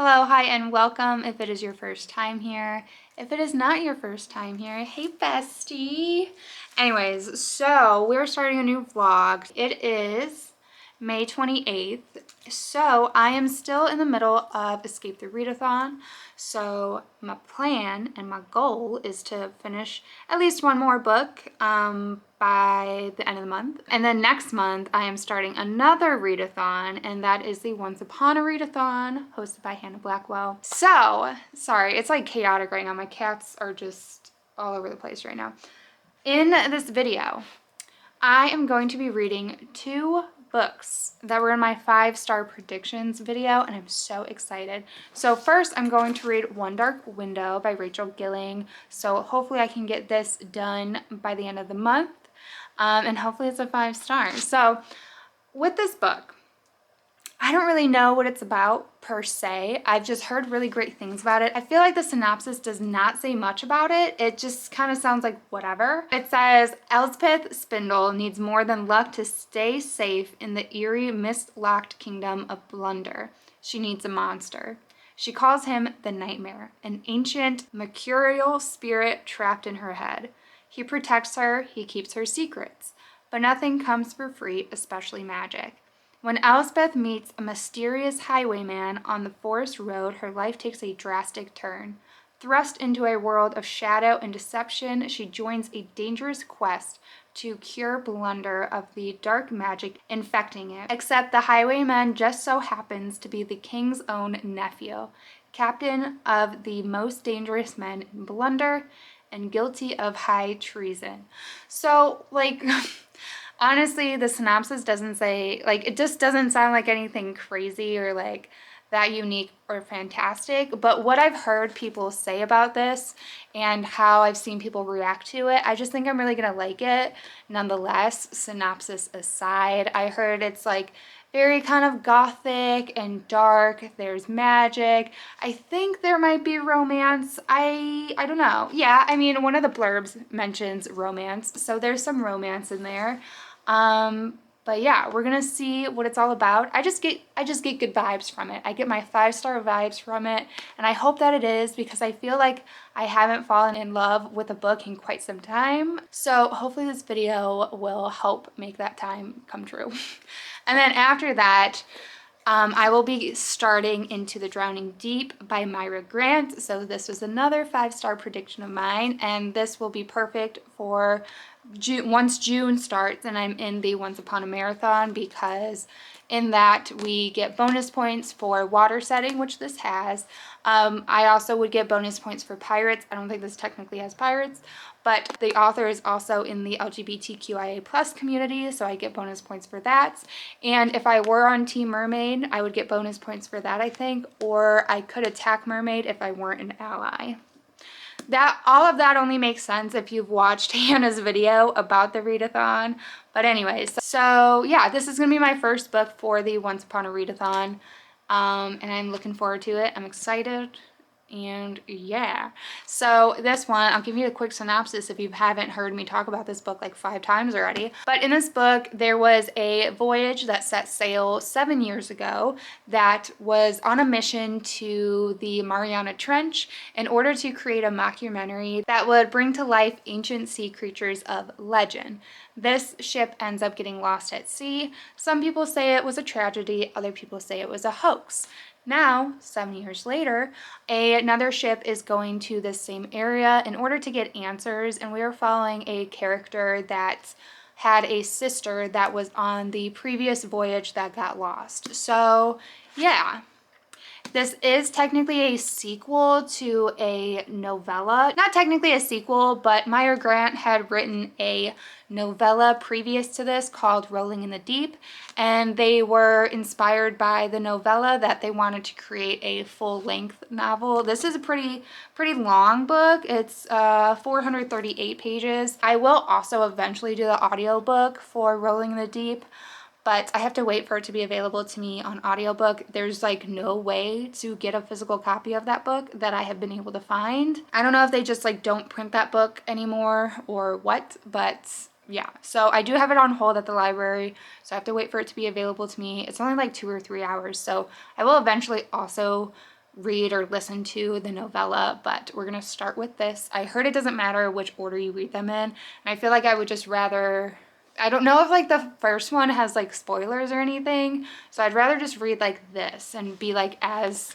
Hello, hi, and welcome if it is your first time here. If it is not your first time here, hey bestie. Anyways, so we're starting a new vlog. It is May 28th. So I am still in the middle of Escape the Readathon. So my plan and my goal is to finish at least one more book by the end of the month. And then next month I am starting another readathon, and that is the Once Upon a Readathon hosted by Hannah Blackwell. So, sorry, it's like chaotic right now. My cats are just all over the place right now. In this video, I am going to be reading two books that were in my 5-star predictions video, and I'm so excited. So first, I'm going to read One Dark Window by Rachel Gilling. So hopefully I can get this done by the end of the month, and hopefully it's a 5-star. So with this book, I don't really know what it's about per se. I've just heard really great things about it. I feel like the synopsis does not say much about it. It just kind of sounds like whatever. It says, Elspeth Spindle needs more than luck to stay safe in the eerie, mist-locked kingdom of Blunder. She needs a monster. She calls him the Nightmare, an ancient, mercurial spirit trapped in her head. He protects her, he keeps her secrets. But nothing comes for free, especially magic. When Elspeth meets a mysterious highwayman on the forest road, her life takes a drastic turn. Thrust into a world of shadow and deception, she joins a dangerous quest to cure Blunder of the dark magic infecting it. Except the highwayman just so happens to be the king's own nephew, captain of the most dangerous men in Blunder, and guilty of high treason. So, like... Honestly, the synopsis doesn't say, like, it just doesn't sound like anything crazy or like that unique or fantastic. But what I've heard people say about this and how I've seen people react to it, I just think I'm really gonna like it. Nonetheless, synopsis aside, I heard it's like very kind of gothic and dark. There's magic. I think there might be romance. I don't know. Yeah, I mean, one of the blurbs mentions romance, so there's some romance in there. But yeah, we're gonna see what it's all about. I just get good vibes from it. I get my 5-star vibes from it, and I hope that it is, because I feel like I haven't fallen in love with a book in quite some time. So hopefully this video will help make that time come true. And then after that, I will be starting Into the Drowning Deep by Myra Grant. So this was another 5-star prediction of mine, and this will be perfect for June, once June starts and I'm in the Once Upon a Marathon, because in that we get bonus points for water setting, which this has. I also would get bonus points for pirates. I don't think this technically has pirates, but the author is also in the LGBTQIA plus community, so I get bonus points for that. And if I were on Team Mermaid, I would get bonus points for that, I think, or I could attack Mermaid if I weren't an ally. That, all of that only makes sense if you've watched Hannah's video about the readathon. But anyways, so yeah, this is gonna be my first book for the Once Upon a Readathon, and I'm looking forward to it. I'm excited. And yeah, so this one, I'll give you a quick synopsis if you haven't heard me talk about this book like 5 times already. But in this book, there was a voyage that set sail 7 years ago that was on a mission to the Mariana Trench in order to create a mockumentary that would bring to life ancient sea creatures of legend. This ship ends up getting lost at sea. Some people say it was a tragedy, other people say it was a hoax. Now, 7 years later, another ship is going to the same area in order to get answers, and we are following a character that had a sister that was on the previous voyage that got lost. So, yeah. This is technically a sequel to a novella. Not technically a sequel, but Myra Grant had written a novella previous to this called Rolling in the Deep, and they were inspired by the novella that they wanted to create a full-length novel. This is a pretty long book. It's 438 pages. I will also eventually do the audiobook for Rolling in the Deep, but I have to wait for it to be available to me on audiobook. There's like no way to get a physical copy of that book that I have been able to find. I don't know if they just like don't print that book anymore or what, but yeah. So I do have it on hold at the library, so I have to wait for it to be available to me. It's only like 2 or 3 hours, so I will eventually also read or listen to the novella, but we're gonna start with this. I heard it doesn't matter which order you read them in, and I feel like I would just rather, I don't know if like the first one has like spoilers or anything, so I'd rather just read like this and be like as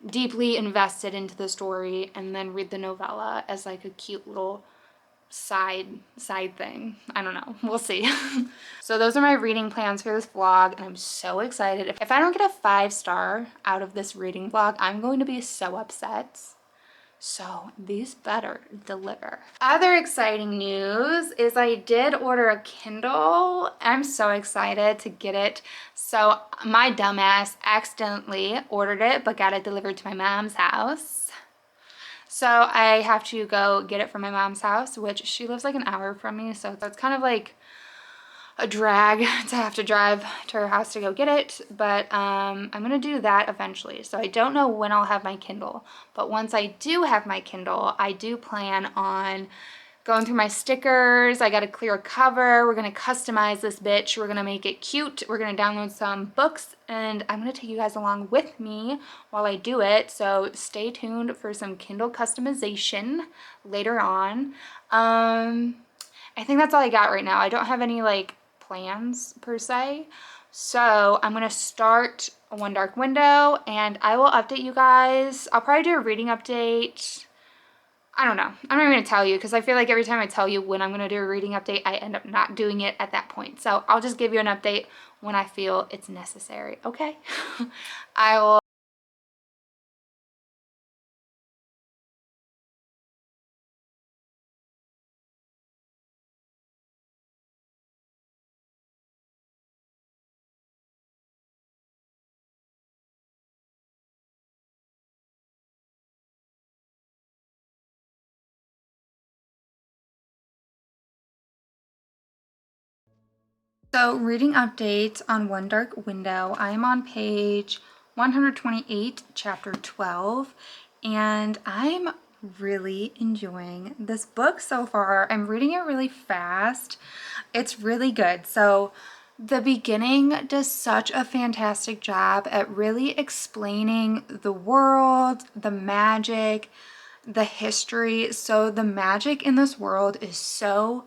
deeply invested into the story, and then read the novella as like a cute little side thing. I don't know, we'll see. So those are my reading plans for this vlog, and I'm so excited. If I don't get a 5-star out of this reading vlog, I'm going to be so upset. So these better deliver. Other exciting news is I did order a Kindle. I'm so excited to get it. So my dumbass accidentally ordered it but got it delivered to my mom's house. So I have to go get it from my mom's house, which she lives like an hour from me, so it's kind of like a drag to have to drive to her house to go get it, but I'm gonna do that eventually. So I don't know when I'll have my Kindle, but once I do have my Kindle, I do plan on going through my stickers. I got a clear cover. We're gonna customize this bitch. We're gonna make it cute. We're gonna download some books, and I'm gonna take you guys along with me while I do it. So stay tuned for some Kindle customization later on. I think that's all I got right now. I don't have any like plans per se. So I'm gonna start One Dark Window, and I will update you guys. I'll probably do a reading update. I don't know. I'm not even gonna tell you because I feel like every time I tell you when I'm gonna do a reading update, I end up not doing it at that point. So I'll just give you an update when I feel it's necessary, okay? I will. So reading updates on One Dark Window. I am on page 128, chapter 12, and I'm really enjoying this book so far. I'm reading it really fast. It's really good. So the beginning does such a fantastic job at really explaining the world, the magic, the history. So the magic in this world is so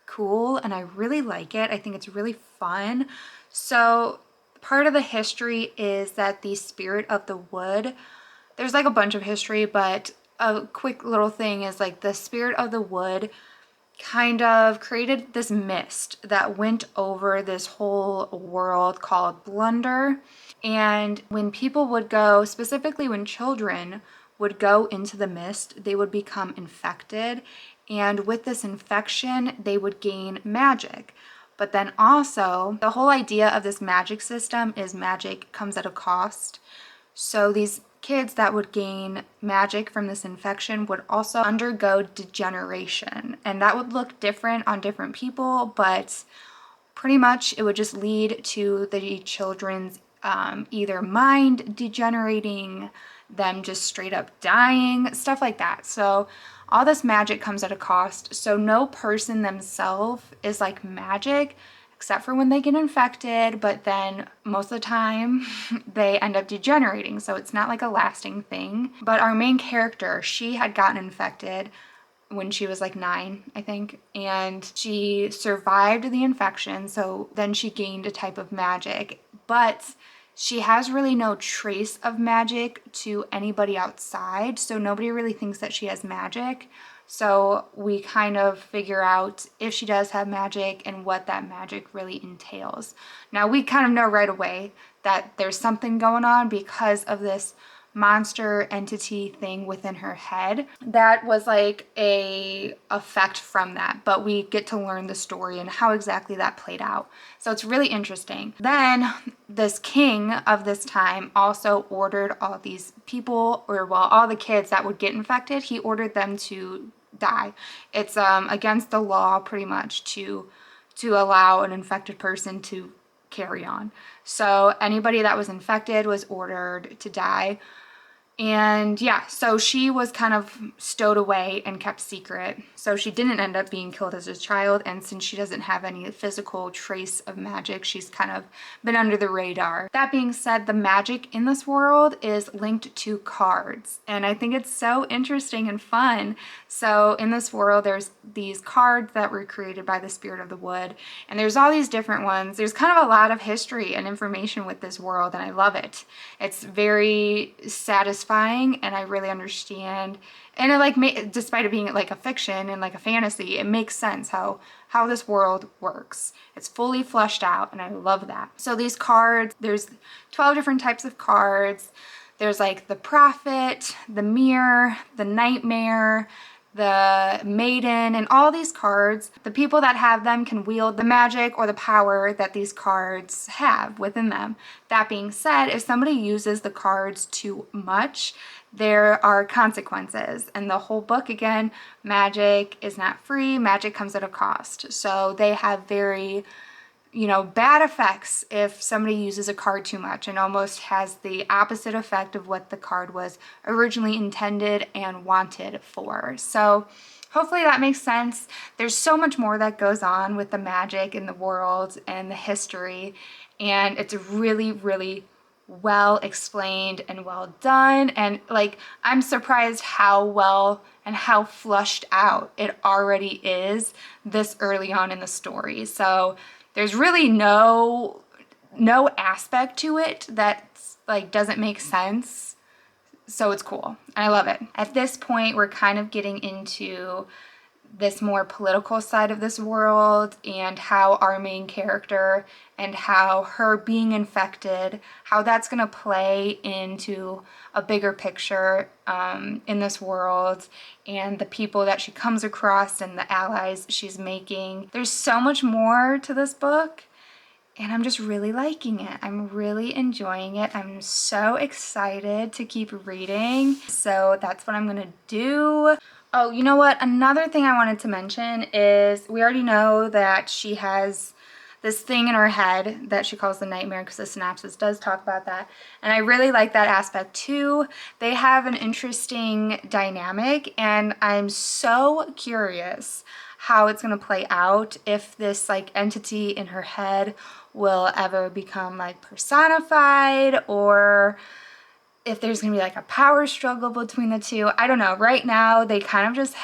cool, and I really like it. I think it's really fun. So part of the history is that the spirit of the wood, there's like a bunch of history, but a quick little thing is like the spirit of the wood kind of created this mist that went over this whole world called Blunder. And when people would go, specifically when children would go into the mist, they would become infected. And with this infection, they would gain magic. But then also, the whole idea of this magic system is magic comes at a cost. So these kids that would gain magic from this infection would also undergo degeneration. And that would look different on different people, but pretty much it would just lead to the children's either mind degenerating, them just straight up dying, stuff like that. So all this magic comes at a cost. So no person themselves is like magic, except for when they get infected, but then most of the time they end up degenerating. So it's not like a lasting thing. But our main character, she had gotten infected when she was like 9, I think, and she survived the infection. So then she gained a type of magic, but she has really no trace of magic to anybody outside. So nobody really thinks that she has magic. So we kind of figure out if she does have magic and what that magic really entails. Now we kind of know right away that there's something going on because of this monster entity thing within her head. That was like a effect from that, but we get to learn the story and how exactly that played out. So it's really interesting. Then this king of this time also ordered all these people, or well, all the kids that would get infected, he ordered them to die. It's against the law pretty much to allow an infected person to carry on. So anybody that was infected was ordered to die. And yeah, so she was kind of stowed away and kept secret. So she didn't end up being killed as a child. And since she doesn't have any physical trace of magic, she's kind of been under the radar. That being said, the magic in this world is linked to cards. And I think it's so interesting and fun. So in this world, there's these cards that were created by the spirit of the wood. And there's all these different ones. There's kind of a lot of history and information with this world, and I love it. It's very satisfying, and I really understand, and it like despite it being like a fiction and like a fantasy, it makes sense how this world works. It's fully fleshed out, and I love that. So these cards, there's 12 different types of cards. There's like the prophet, the mirror, the nightmare, the maiden, and all these cards. The people that have them can wield the magic or the power that these cards have within them. That being said, if somebody uses the cards too much, there are consequences. And the whole book, again, magic is not free, magic comes at a cost. So they have very, you know, bad effects if somebody uses a card too much, and almost has the opposite effect of what the card was originally intended and wanted for. So hopefully that makes sense. There's so much more that goes on with the magic in the world and the history, and it's really, really well explained and well done. And like, I'm surprised how well and how flushed out it already is this early on in the story. So there's really no aspect to it that's like doesn't make sense. So it's cool. I love it. At this point, we're kind of getting into this more political side of this world, and how our main character and how her being infected, how that's going to play into a bigger picture in this world, and the people that she comes across and the allies she's making. There's so much more to this book, and I'm just really liking it. I'm really enjoying it. I'm so excited to keep reading. So that's what I'm gonna do. Oh, you know what? Another thing I wanted to mention is we already know that she has this thing in her head that she calls the nightmare, because the synopsis does talk about that. And I really like that aspect too. They have an interesting dynamic, and I'm so curious how it's going to play out, if this like entity in her head will ever become like personified, or if there's gonna be like a power struggle between the two. I don't know. Right now they kind of just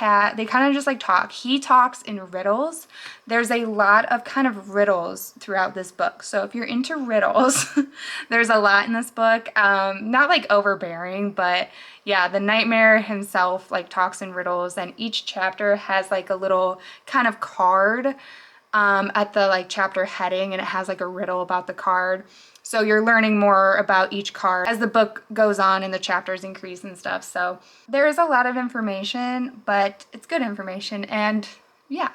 like talk. He talks in riddles. There's a lot of kind of riddles throughout this book. So if you're into riddles, there's a lot in this book. Not like overbearing, but yeah, the nightmare himself like talks in riddles, and each chapter has like a little kind of card at the like chapter heading, and it has like a riddle about the card. So you're learning more about each card as the book goes on and the chapters increase and stuff. So there is a lot of information, but it's good information, and yeah,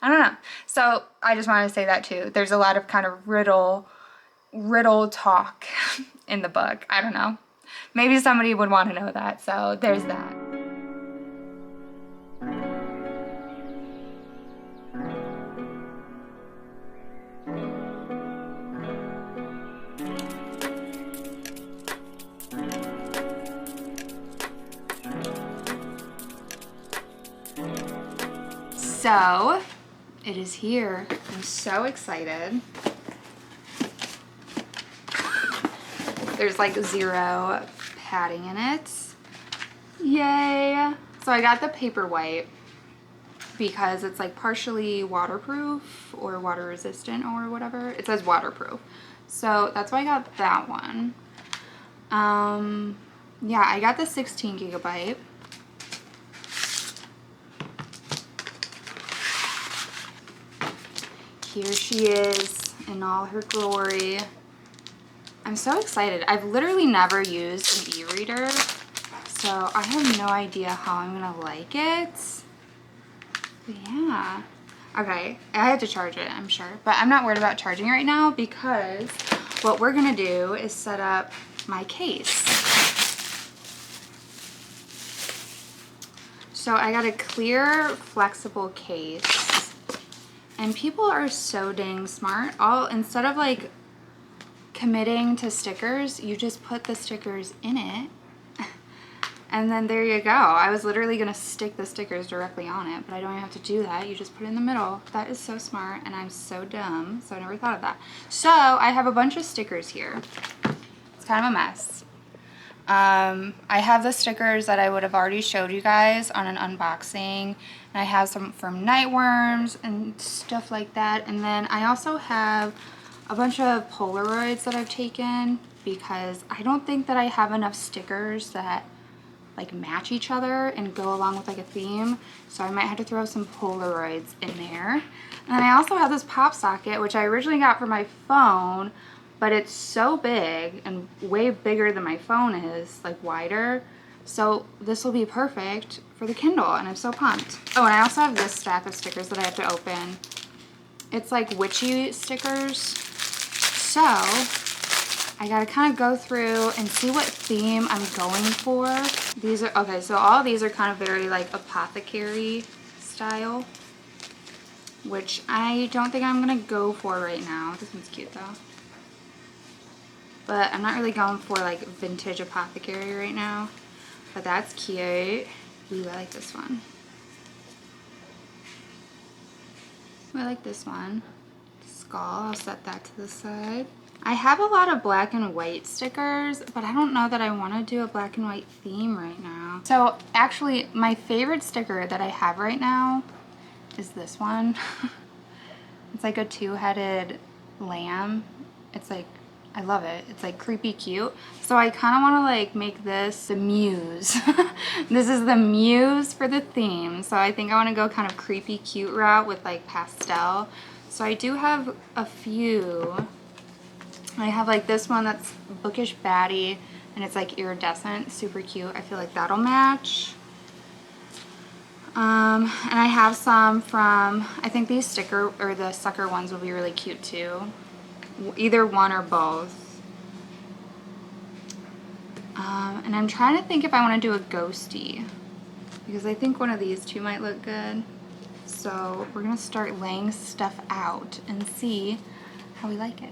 I don't know. So I just wanted to say that too. There's a lot of kind of riddle talk in the book. I don't know. Maybe somebody would want to know that. So there's that. So it is here. I'm so excited. There's like zero padding in it. Yay. So I got the Paperwhite because it's like partially waterproof or water resistant or whatever. It says waterproof. So that's why I got that one. Yeah, I got the 16 gigabyte. Here she is in all her glory. I'm so excited. I've literally never used an e-reader, so I have no idea how I'm gonna like it. But yeah. Okay, I have to charge it, I'm sure. But I'm not worried about charging it right now, because what we're gonna do is set up my case. So I got a clear, flexible case. And people are so dang smart. Instead of like committing to stickers, you just put the stickers in it. And then there you go. I was literally gonna stick the stickers directly on it, but I don't even have to do that. You just put it in the middle. That is so smart, and I'm so dumb, so I never thought of that. So I have a bunch of stickers here. It's kind of a mess. I have the stickers that I would have already showed you guys on an unboxing. And I have some from Nightworms and stuff like that. And then I also have a bunch of Polaroids that I've taken because I don't think that I have enough stickers that like match each other and go along with like a theme. So I might have to throw some Polaroids in there. And I also have this pop socket, which I originally got for my phone, but it's so big and way bigger than my phone is, like wider. So this will be perfect for the Kindle, and I'm so pumped. Oh, and I also have this stack of stickers that I have to open. It's like witchy stickers. So I gotta kind of go through and see what theme I'm going for. These are, okay, so all these are kind of very like apothecary style, which I don't think I'm gonna go for right now. This one's cute though. But I'm not really going for like vintage apothecary right now. But that's cute. Ooh, I like this one. Ooh, I like this one. Skull, I'll set that to the side. I have a lot of black and white stickers, but I don't know that I want to do a black and white theme right now. So actually, my favorite sticker that I have right now is this one. It's like a two-headed lamb. It's like, I love it. It's like creepy cute. So I kind of want to like make this the muse. This is the muse for the theme. So I think I want to go kind of creepy cute route with like pastel. So I do have a few. I have like this one that's Bookish Baddie, and it's like iridescent, super cute. I feel like that'll match. And I have some from, I think these sticker, or the sucker ones will be really cute too. Either one or both. And I'm trying to think if I want to do a ghosty, because I think one of these two might look good. So we're going to start laying stuff out and see how we like it.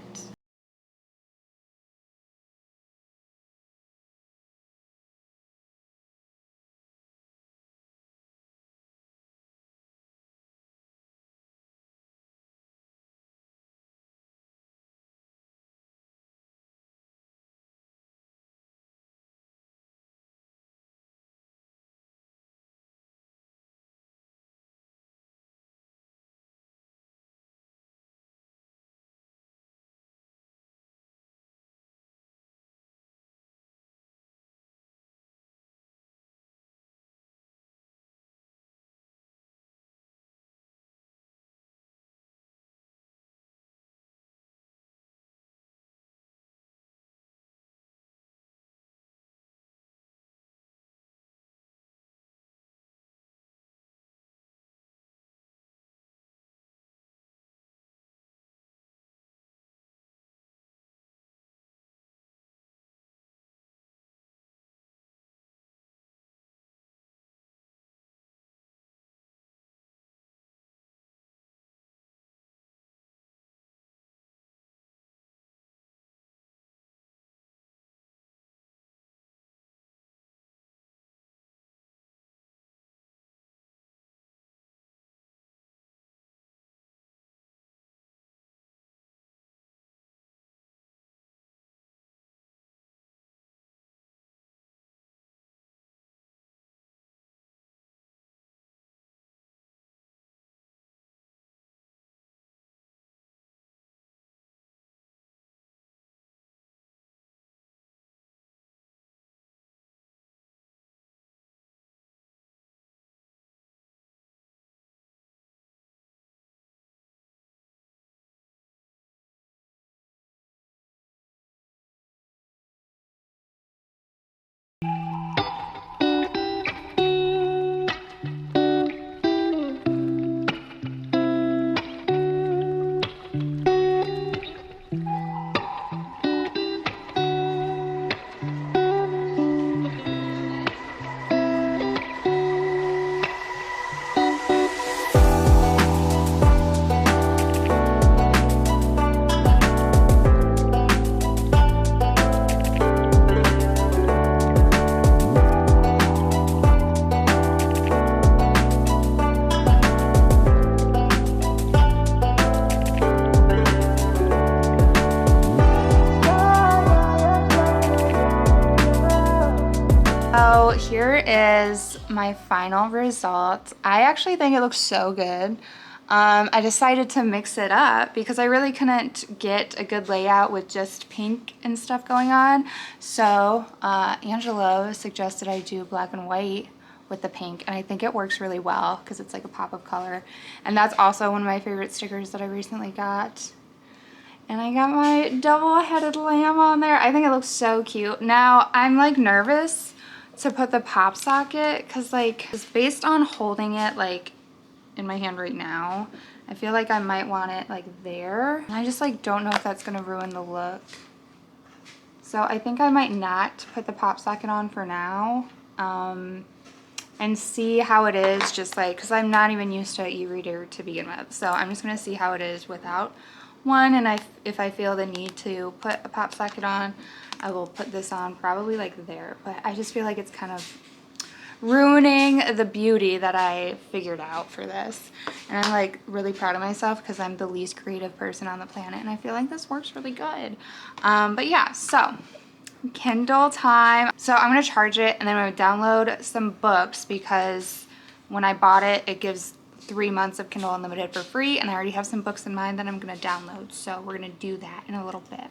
here is my final result. I actually think it looks so good. I decided to mix it up because I really couldn't get a good layout with just pink and stuff going on. So Angelo suggested I do black and white with the pink, and I think it works really well because it's like a pop of color. And that's also one of my favorite stickers that I recently got. And I got my double-headed lamb on there. I think it looks so cute. Now, I'm like nervous to put the pop socket because like it's based on holding it like in my hand right now. I feel like I might want it like there. And I just like don't know if that's gonna ruin the look. So I think I might not put the pop socket on for now. And see how it is, just like, because I'm not even used to e-reader to begin with. So I'm just gonna see how it is without one, and if I feel the need to put a pop socket on, I will put this on probably like there. But I just feel like it's kind of ruining the beauty that I figured out for this. And I'm like really proud of myself because I'm the least creative person on the planet, and I feel like this works really good. But yeah, so Kindle time. So I'm gonna charge it and then I'm gonna download some books because when I bought it, it gives 3 months of Kindle Unlimited for free, and I already have some books in mind that I'm gonna download. So we're gonna do that in a little bit.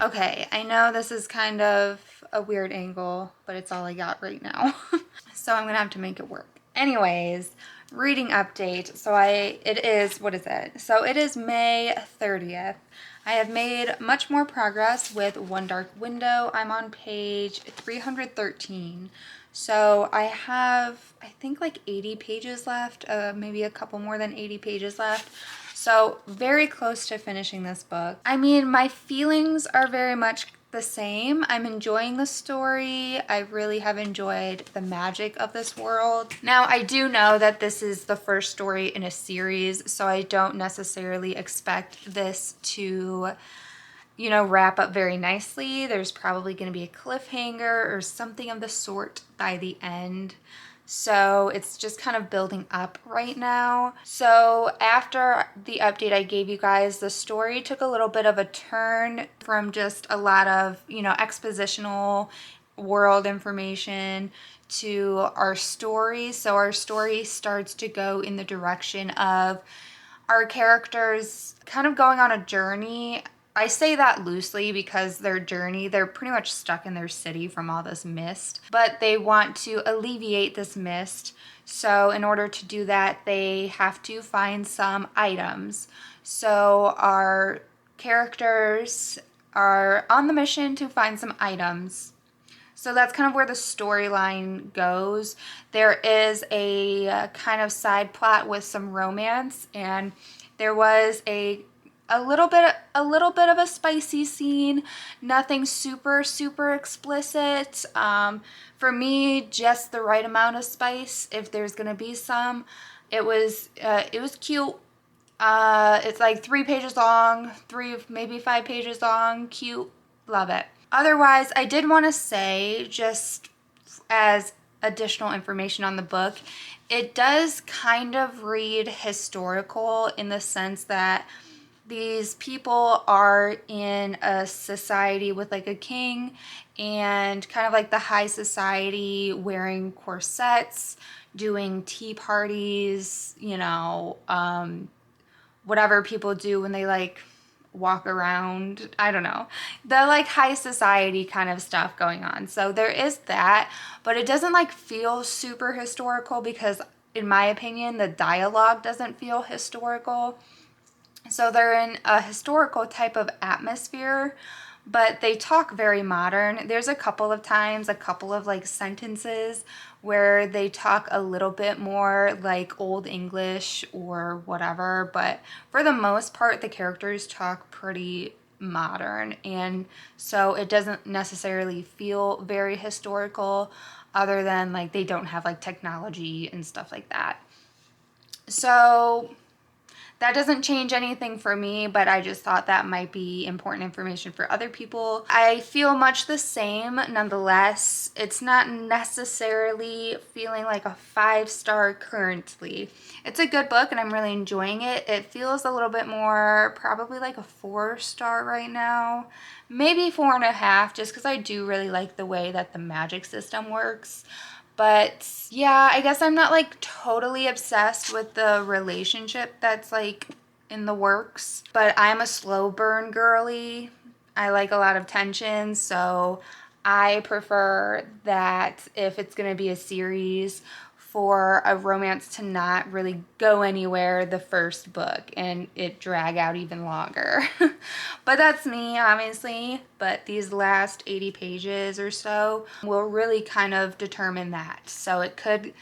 Okay, I know this is kind of a weird angle, but it's all I got right now. So I'm gonna have to make it work. Anyways, reading update. So it is, what is it? So it is May 30th. I have made much more progress with One Dark Window. I'm on page 313. So I have, I think like 80 pages left, maybe a couple more than 80 pages left. So very close to finishing this book. I mean, my feelings are very much the same. I'm enjoying the story. I really have enjoyed the magic of this world. Now, I do know that this is the first story in a series, so I don't necessarily expect this to, you know, wrap up very nicely. There's probably going to be a cliffhanger or something of the sort by the end. So it's just kind of building up right now. So after the update I gave you guys, the story took a little bit of a turn from just a lot of, you know, expositional world information to our story. So our story starts to go in the direction of our characters kind of going on a journey. I say that loosely because their journey, they're pretty much stuck in their city from all this mist, but they want to alleviate this mist. So in order to do that, they have to find some items. So our characters are on the mission to find some items. So that's kind of where the storyline goes. There is a kind of side plot with some romance, and there was a little bit of a spicy scene. Nothing super explicit. For me, just the right amount of spice. If there's gonna be some, it was cute. It's like 3 pages long, maybe 5 pages long. Cute, love it. Otherwise, I did want to say, just as additional information on the book, it does kind of read historical in the sense that these people are in a society with like a king and kind of like the high society, wearing corsets, doing tea parties, you know, whatever people do when they like walk around. I don't know. The like high society kind of stuff going on. So there is that, but it doesn't like feel super historical because in my opinion, the dialogue doesn't feel historical. So they're in a historical type of atmosphere, but they talk very modern. There's a couple of times, a couple of like sentences where they talk a little bit more like Old English or whatever, but for the most part, the characters talk pretty modern, and so it doesn't necessarily feel very historical other than like they don't have like technology and stuff like that. So that doesn't change anything for me, but I just thought that might be important information for other people. I feel much the same nonetheless. It's not necessarily feeling like a 5-star currently. It's a good book and I'm really enjoying it. It feels a little bit more probably like a 4-star right now. Maybe 4.5, just because I do really like the way that the magic system works. But yeah, I guess I'm not like totally obsessed with the relationship that's like in the works, but I'm a slow burn girly. I like a lot of tension, so I prefer that if it's going to be a series, for a romance to not really go anywhere the first book and it drag out even longer. But that's me, obviously. But these last 80 pages or so will really kind of determine that. So it could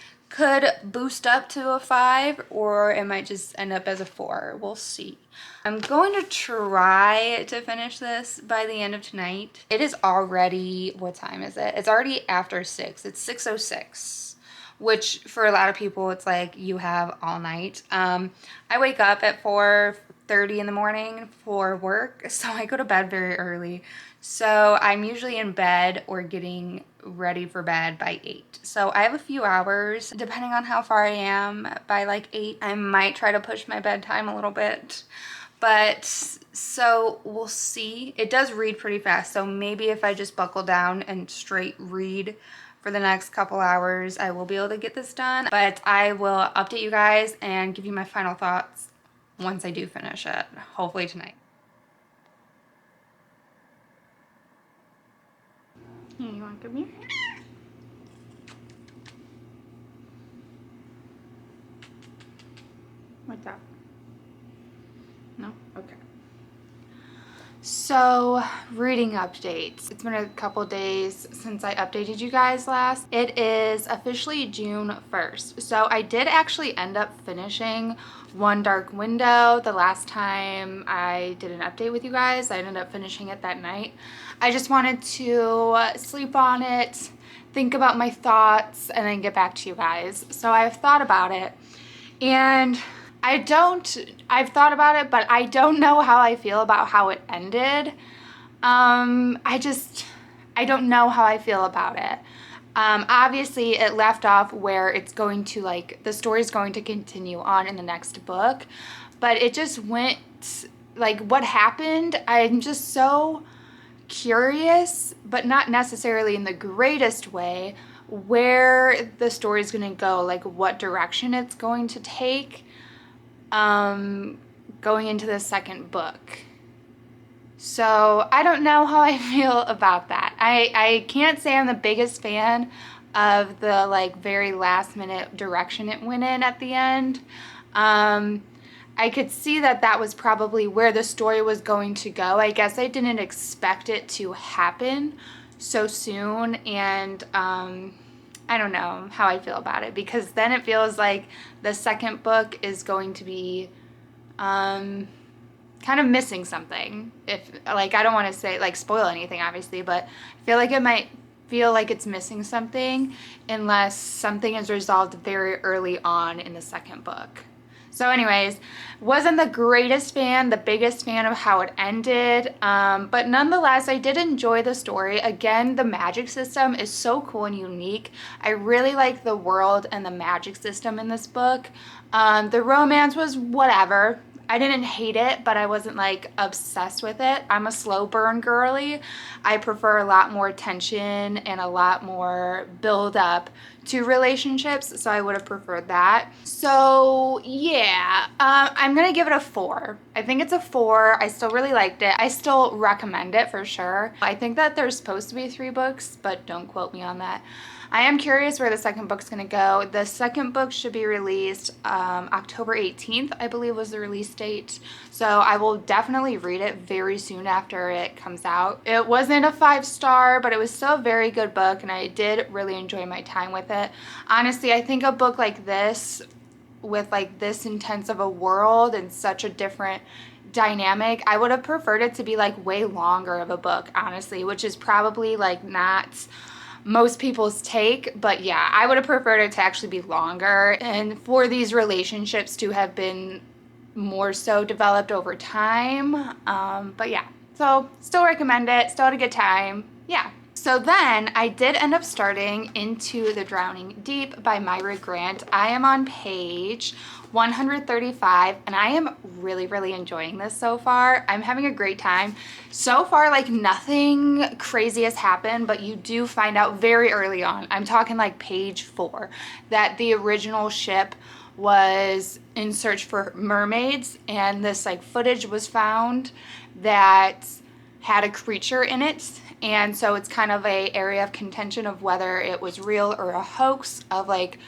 boost up to a 5, or it might just end up as a 4. We'll see. I'm going to try to finish this by the end of tonight. It is already, what time is it? It's already after 6. It's 6:06. Which for a lot of people, it's like you have all night. I wake up at 4:30 in the morning for work, so I go to bed very early. So I'm usually in bed or getting ready for bed by 8. So I have a few hours, depending on how far I am by like 8. I might try to push my bedtime a little bit. But so we'll see. It does read pretty fast, so maybe if I just buckle down and straight read for the next couple hours, I will be able to get this done. But I will update you guys and give you my final thoughts once I do finish it, hopefully tonight. Here, you want to come here? What's up? No? Okay. So, reading updates. It's been a couple days since I updated you guys last. It is officially June 1st. So I did actually end up finishing One Dark Window the last time I did an update with you guys. I ended up finishing it that night. I just wanted to sleep on it, think about my thoughts, and then get back to you guys. So I've thought about it, and I've thought about it, but I don't know how I feel about how it ended. I don't know how I feel about it. Obviously it left off where it's going to like, the story's going to continue on in the next book, but it just went like, what happened? I'm just so curious, but not necessarily in the greatest way, where the story's going to go, like what direction it's going to take. Going into the second book. So I don't know how I feel about that. I can't say I'm the biggest fan of the like very last minute direction it went in at the end. I could see that that was probably where the story was going to go. I guess I didn't expect it to happen so soon, and I don't know how I feel about it, because then it feels like the second book is going to be kind of missing something. If like, I don't want to say like spoil anything obviously, but I feel like it might feel like it's missing something unless something is resolved very early on in the second book. So anyways, wasn't the biggest fan of how it ended, but nonetheless, I did enjoy the story. Again, the magic system is so cool and unique. I really like the world and the magic system in this book. The romance was whatever. I didn't hate it, but I wasn't like obsessed with it. I'm a slow burn girly. I prefer a lot more tension and a lot more build up to relationships, so I would have preferred that. So yeah, I'm gonna give it a 4. I think it's a 4. I still really liked it. I still recommend it for sure. I think that there's supposed to be 3 books, but don't quote me on that. I am curious where the second book's gonna go. The second book should be released October 18th, I believe was the release date. So I will definitely read it very soon after it comes out. It wasn't a 5-star, but it was still a very good book, and I did really enjoy my time with it. Honestly, I think a book like this, with like this intense of a world and such a different dynamic, I would have preferred it to be like way longer of a book, honestly, which is probably like not most people's take, but yeah, I would have preferred it to actually be longer and for these relationships to have been more so developed over time. But yeah, so still recommend it, still had a good time. Yeah. So then I did end up starting Into the Drowning Deep by Myra Grant. I am on page 135 and I am really, really enjoying this so far. I'm having a great time. So far, like nothing crazy has happened, but you do find out very early on, I'm talking like page 4, that the original ship was in search for mermaids, and this like footage was found that had a creature in it. And so it's kind of a area of contention of whether it was real or a hoax of like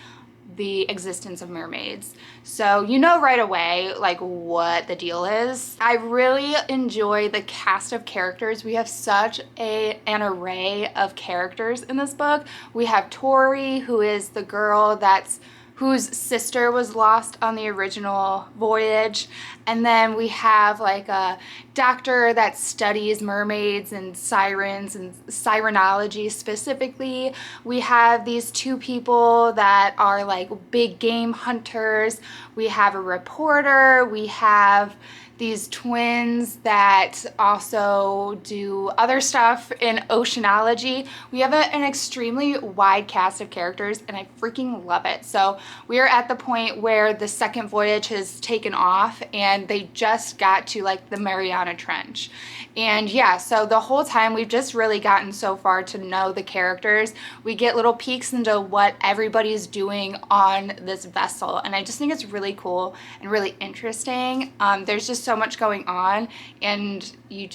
the existence of mermaids. So you know right away like what the deal is. I really enjoy the cast of characters. We have such an array of characters in this book. We have Tori, who is the girl whose sister was lost on the original voyage. And then we have like a doctor that studies mermaids and sirens and sirenology specifically. We have these 2 people that are like big game hunters. We have a reporter. We have these twins that also do other stuff in oceanology. We have an extremely wide cast of characters and I freaking love it. So we are at the point where the second voyage has taken off and they just got to like the Mariana Trench. And yeah, so the whole time we've just really gotten so far to know the characters. We get little peeks into what everybody's doing on this vessel, and I just think it's really cool and really interesting. There's just so much going on, and you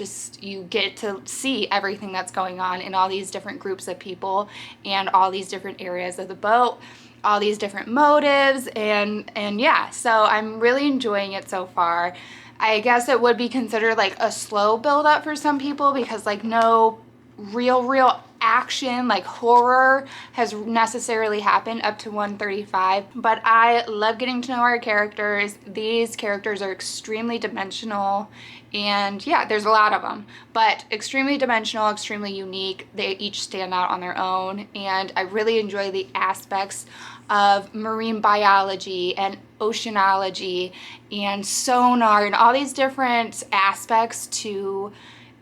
get to see everything that's going on in all these different groups of people and all these different areas of the boat, all these different motives, and yeah, so I'm really enjoying it so far. I guess it would be considered like a slow build up for some people because like no real action like horror has necessarily happened up to 135, but I love getting to know our characters. These characters are extremely dimensional, and yeah, there's a lot of them, but extremely dimensional, extremely unique. They each stand out on their own, and I really enjoy the aspects of marine biology and oceanology and sonar and all these different aspects to,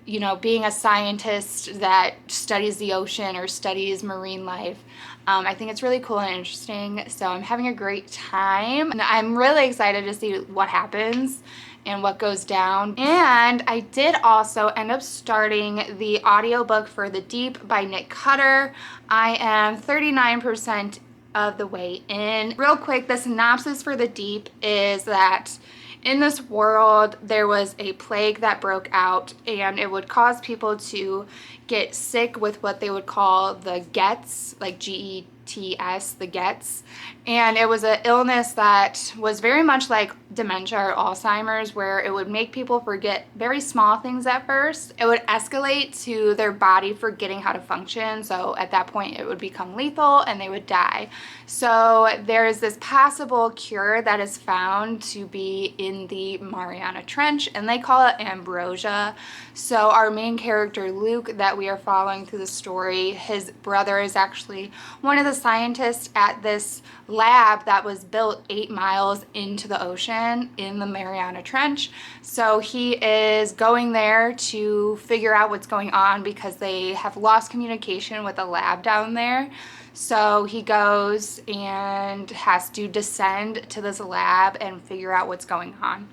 you know, being a scientist that studies the ocean or studies marine life. I think it's really cool and interesting, so I'm having a great time. And I'm really excited to see what happens and what goes down. And I did also end up starting the audiobook for The Deep by Nick Cutter. I am 39% of the way in. Real quick, the synopsis for The Deep is that in this world, there was a plague that broke out, and it would cause people to get sick with what they would call the gets, like G-E-T-S, the gets. And it was an illness that was very much like dementia or Alzheimer's, where it would make people forget very small things at first. It would escalate to their body forgetting how to function. So at that point, it would become lethal and they would die. So there's this possible cure that is found to be in the Mariana Trench, and they call it ambrosia. So our main character, Luke, that we are following through the story, his brother is actually one of the scientists at this lab that was built 8 miles into the ocean in the Mariana Trench. So he is going there to figure out what's going on because they have lost communication with the lab down there. So he goes and has to descend to this lab and figure out what's going on.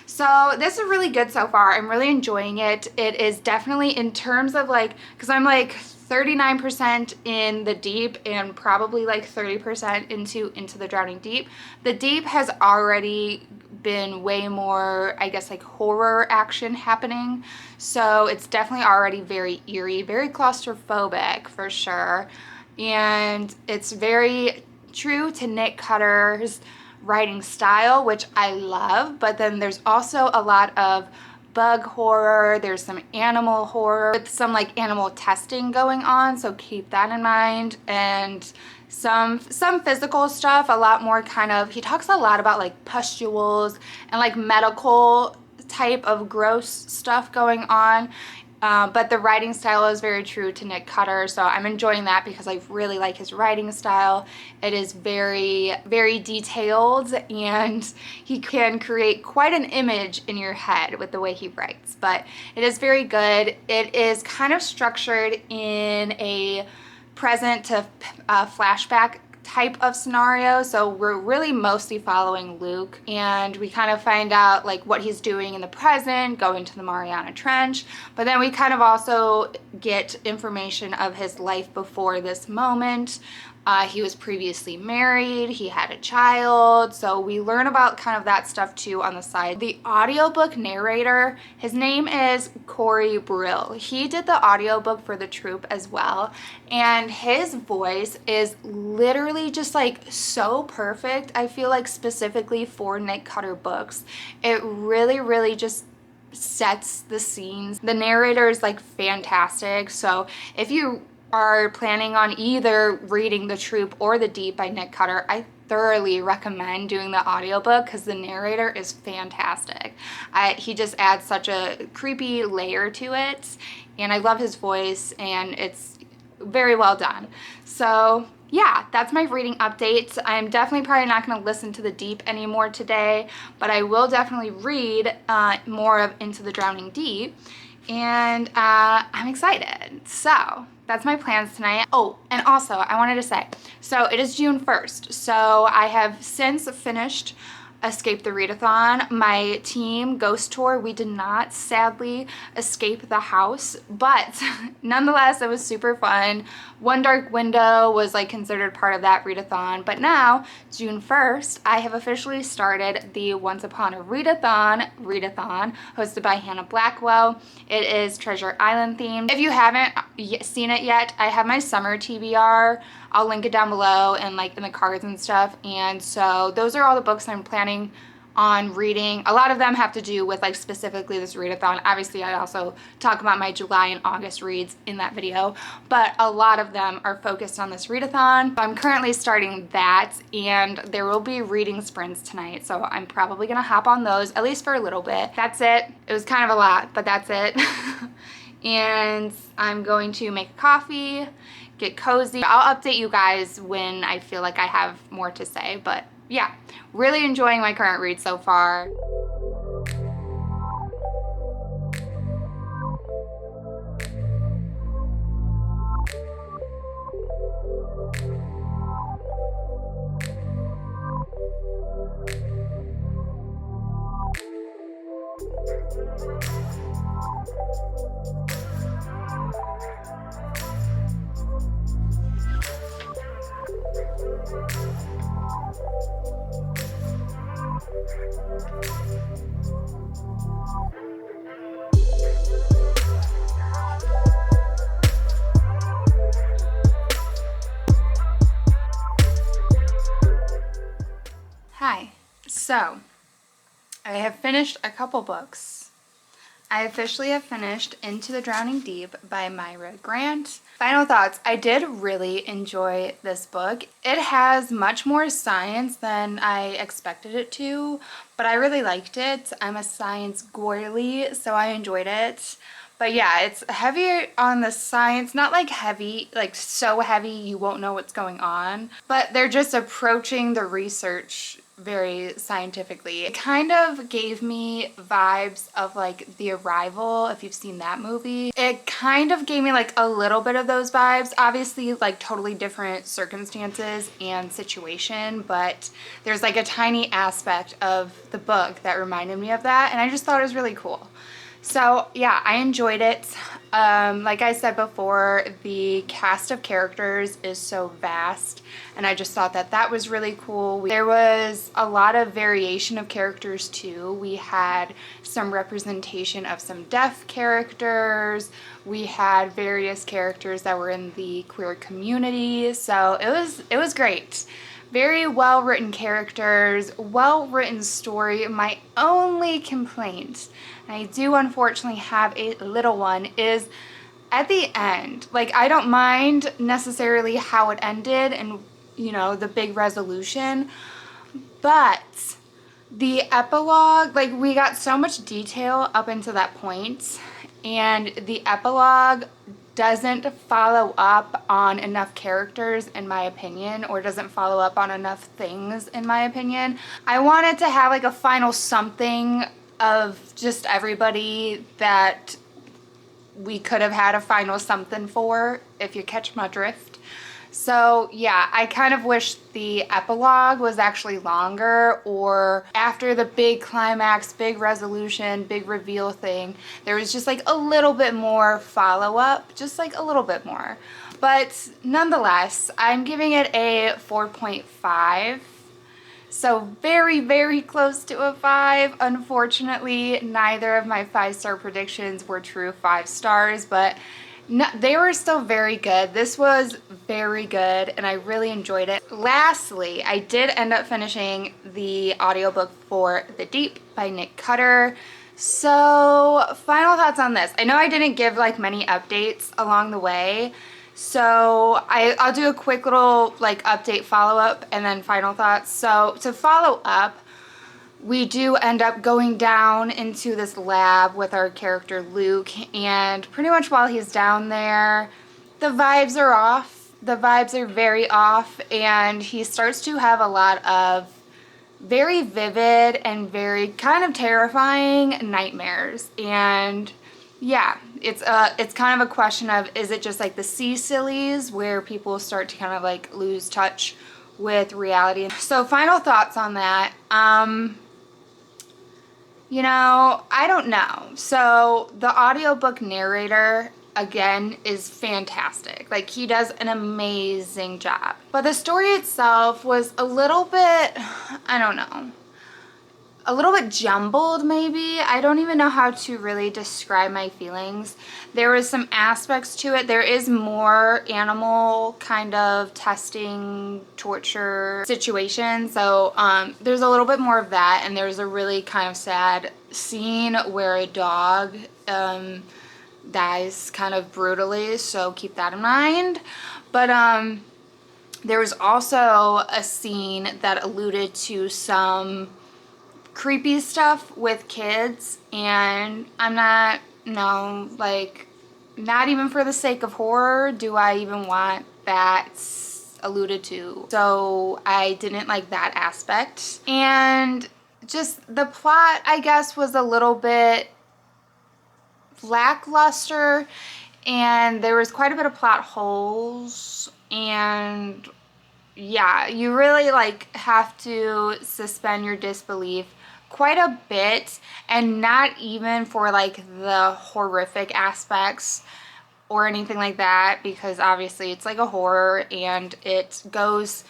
So this is really good so far. I'm really enjoying it. It is definitely in terms of like, because I'm like 39% in the deep and probably like 30% into the Drowning Deep. The deep has already been way more, I guess, like horror action happening. So it's definitely already very eerie, very claustrophobic for sure. And it's very true to Nick Cutter's writing style, which I love, but then there's also a lot of bug horror, there's some animal horror with some like animal testing going on, so keep that in mind, and some physical stuff, a lot more kind of, he talks a lot about like pustules and like medical type of gross stuff going on. But the writing style is very true to Nick Cutter, so I'm enjoying that because I really like his writing style. It is very, very detailed, and he can create quite an image in your head with the way he writes, but it is very good. It is kind of structured in a present to flashback type of scenario, so we're really mostly following Luke, and we kind of find out like what he's doing in the present, going to the Mariana Trench, but then we kind of also get information of his life before this moment. He was previously married, he had a child, so we learn about kind of that stuff too on the side. The audiobook narrator, his name is Corey Brill. He did the audiobook for The Troop as well, and his voice is literally just like so perfect. I feel like specifically for Nick Cutter books, it really, really just sets the scenes. The narrator is like fantastic, so if you are planning on either reading The Troop or The Deep by Nick Cutter, I thoroughly recommend doing the audiobook because the narrator is fantastic. He just adds such a creepy layer to it, and I love his voice, and it's very well done. So yeah, that's my reading update. I'm definitely probably not going to listen to The Deep anymore today, but I will definitely read more of Into the Drowning Deep, and I'm excited. So that's my plans tonight. Oh, and also I wanted to say, so it is June 1st, so I have since finished Escape the Readathon. My team Ghost Tour, we did not sadly escape the house, but nonetheless it was super fun. One Dark Window was like considered part of that readathon, but now June 1st I have officially started the Once Upon a readathon hosted by Hannah Blackwell. It is Treasure Island themed. If you haven't seen it yet, I have my summer TBR. I'll link it down below and like in the cards and stuff. And so those are all the books I'm planning on reading. A lot of them have to do with like specifically this readathon. Obviously I also talk about my July and August reads in that video, but a lot of them are focused on this readathon. I'm currently starting that, and there will be reading sprints tonight, so I'm probably gonna hop on those at least for a little bit. That's it. It was kind of a lot, but that's it. And I'm going to make a coffee, get cozy. I'll update you guys when I feel like I have more to say, but yeah, really enjoying my current read so far. Hi, so I have finished a couple books. I officially have finished Into the Drowning Deep by Myra Grant. Final thoughts, I did really enjoy this book. It has much more science than I expected it to, but I really liked it. I'm a science girly, so I enjoyed it. But yeah, it's heavier on the science, not like heavy, like so heavy you won't know what's going on, but they're just approaching the research very scientifically. It kind of gave me vibes of like The Arrival, if you've seen that movie. It kind of gave me like a little bit of those vibes. Obviously like totally different circumstances and situation, but there's like a tiny aspect of the book that reminded me of that, and I just thought it was really cool. So yeah, I enjoyed it. Like I said before, the cast of characters is so vast, and I just thought that that was really cool. There was a lot of variation of characters too. We had some representation of some deaf characters. We had various characters that were in the queer community. So it was great. Very well written characters, well written story. My only complaint, and I do unfortunately have a little one, is at the end. Like, I don't mind necessarily how it ended and, you know, the big resolution, but the epilogue, like, we got so much detail up until that point, and the epilogue doesn't follow up on enough characters, in my opinion, or doesn't follow up on enough things, in my opinion. I wanted to have like a final something of just everybody that we could have had a final something for, if you catch my drift. So yeah, I kind of wish the epilogue was actually longer, or after the big climax, big resolution, big reveal thing, there was just like a little bit more follow-up, just like a little bit more. But nonetheless, I'm giving it a 4.5. So very, very close to a 5. Unfortunately, neither of my 5-star predictions were true 5 stars, but no, they were still very good. This was very good, and I really enjoyed it. Lastly, I did end up finishing the audiobook for The Deep by Nick Cutter. So, final thoughts on this. I know I didn't give like many updates along the way, so I'll do a quick little like update follow-up and then final thoughts. So to follow up, we do end up going down into this lab with our character Luke, and pretty much while he's down there, the vibes are off. The vibes are very off, and he starts to have a lot of very vivid and very kind of terrifying nightmares. And yeah, it's kind of a question of, is it just like the sea sillies where people start to kind of like lose touch with reality? So final thoughts on that. You know, I don't know. So the audiobook narrator, again, is fantastic. Like, he does an amazing job. But the story itself was a little bit, I don't know, a little bit jumbled maybe. I don't even know how to really describe my feelings. There was some aspects to it. There is more animal kind of testing, torture situation. So there's a little bit more of that, and there's a really kind of sad scene where a dog dies kind of brutally, so keep that in mind. But there was also a scene that alluded to some creepy stuff with kids, and I'm not, no, like, not even for the sake of horror do I even want that alluded to. So I didn't like that aspect. And just the plot, I guess, was a little bit lackluster, and there was quite a bit of plot holes, and yeah, you really like have to suspend your disbelief quite a bit, and not even for like the horrific aspects or anything like that, because obviously it's like a horror and it goes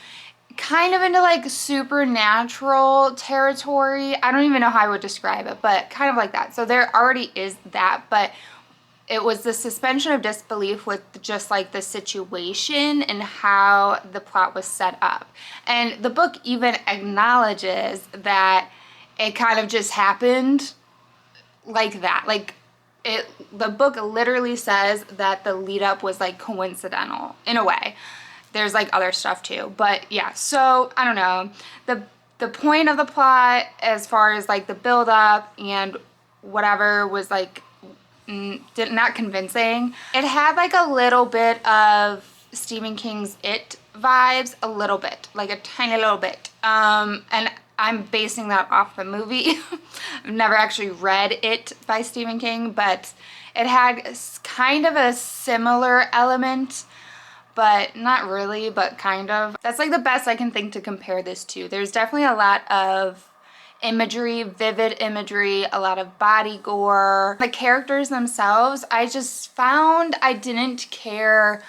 kind of into like supernatural territory. I don't even know how I would describe it, but kind of like that. So there already is that, but it was the suspension of disbelief with just like the situation and how the plot was set up. And the book even acknowledges that it kind of just happened like that. Like, the book literally says that the lead up was like coincidental in a way. There's like other stuff too, but yeah. So I don't know, the point of the plot as far as like the build up and whatever was like not convincing. It had like a little bit of Stephen King's It vibes, a little bit, like a tiny little bit. And I'm basing that off the movie. I've never actually read it by Stephen King, but it had kind of a similar element, but not really, but kind of. That's like the best I can think to compare this to. There's definitely a lot of imagery, vivid imagery, a lot of body gore. The characters themselves, I just found I didn't care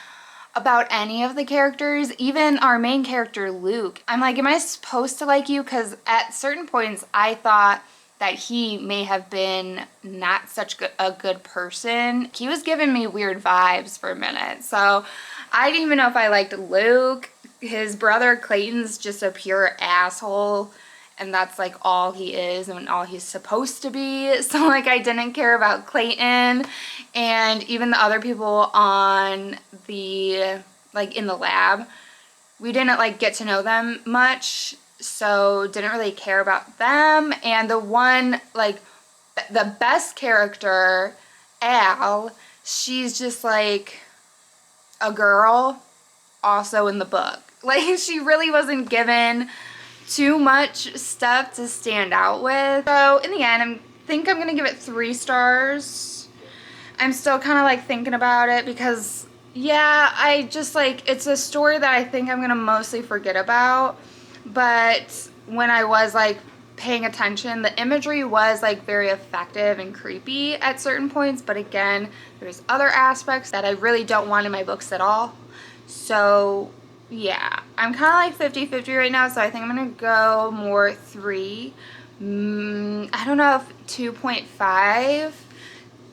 about any of the characters, even our main character Luke. I'm like, am I supposed to like you? Because at certain points I thought that he may have been not such a good person. He was giving me weird vibes for a minute, so I didn't even know if I liked Luke. His brother Clayton's just a pure asshole, and that's like all he is and all he's supposed to be. So like I didn't care about Clayton, and even the other people on the, like in the lab, we didn't like get to know them much, so didn't really care about them. And the one, like the best character, Al, she's just like a girl also in the book. Like she really wasn't given too much stuff to stand out with. So in the end, I think I'm gonna give it 3 stars. I'm still kind of like thinking about it because yeah, I just like, it's a story that I think I'm gonna mostly forget about, but when I was like paying attention, the imagery was like very effective and creepy at certain points, but again, there's other aspects that I really don't want in my books at all. So yeah, I'm kind of like 50-50 right now, so I think I'm gonna go more 3. I don't know if 2.5.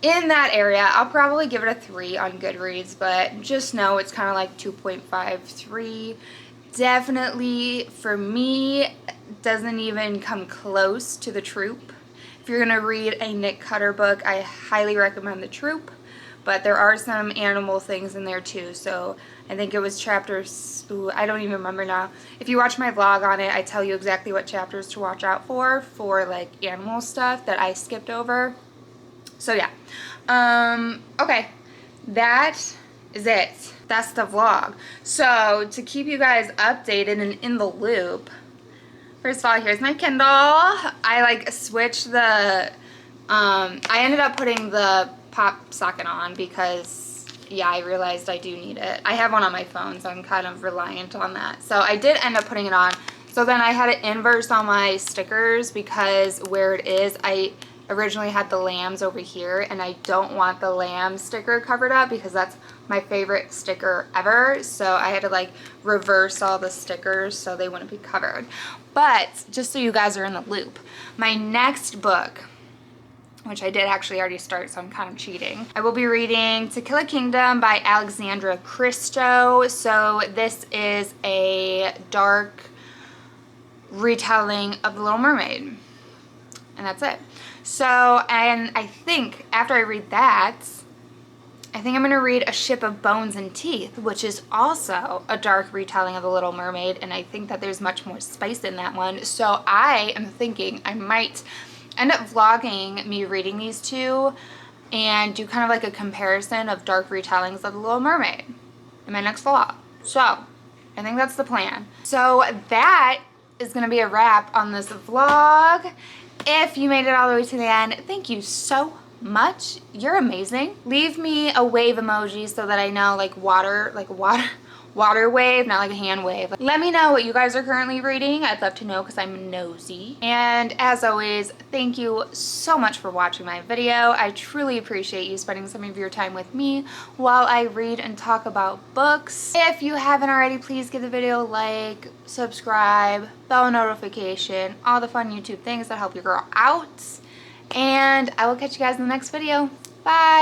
In that area. I'll probably give it a 3 on Goodreads, but just know it's kind of like 2.5, 3. Definitely, for me, doesn't even come close to The Troop. If you're gonna read a Nick Cutter book, I highly recommend The Troop, but there are some animal things in there too, so I think it was chapters, ooh, I don't even remember now. If you watch my vlog on it, I tell you exactly what chapters to watch out for like animal stuff that I skipped over. So yeah, okay, that is it. That's the vlog. So to keep you guys updated and in the loop, first of all, here's my Kindle. I like switched the, I ended up putting the pop socket on because yeah, I realized I do need it. I have one on my phone, so I'm kind of reliant on that. So I did end up putting it on. So then I had it inverse on my stickers because where it is, I originally had the lambs over here, and I don't want the lamb sticker covered up because that's my favorite sticker ever. So I had to like reverse all the stickers so they wouldn't be covered. But just so you guys are in the loop, my next book, which I did actually already start, so I'm kind of cheating, I will be reading To Kill a Kingdom by Alexandra Christo. So this is a dark retelling of The Little Mermaid, and that's it. So, and I think after I read that, I think I'm going to read A Ship of Bones and Teeth, which is also a dark retelling of The Little Mermaid, and I think that there's much more spice in that one. So I am thinking I might end up vlogging me reading these two and do kind of like a comparison of dark retellings of The Little Mermaid in my next vlog. So I think that's the plan. So that is going to be a wrap on this vlog. If you made it all the way to the end, thank you so much. You're amazing. Leave me a wave emoji so that I know, like water wave, not like a hand wave. Let me know what you guys are currently reading. I'd love to know because I'm nosy. And as always, thank you so much for watching my video. I truly appreciate you spending some of your time with me while I read and talk about books. If you haven't already, please give the video a like, subscribe, bell notification, all the fun YouTube things that help your girl out. And I will catch you guys in the next video. Bye!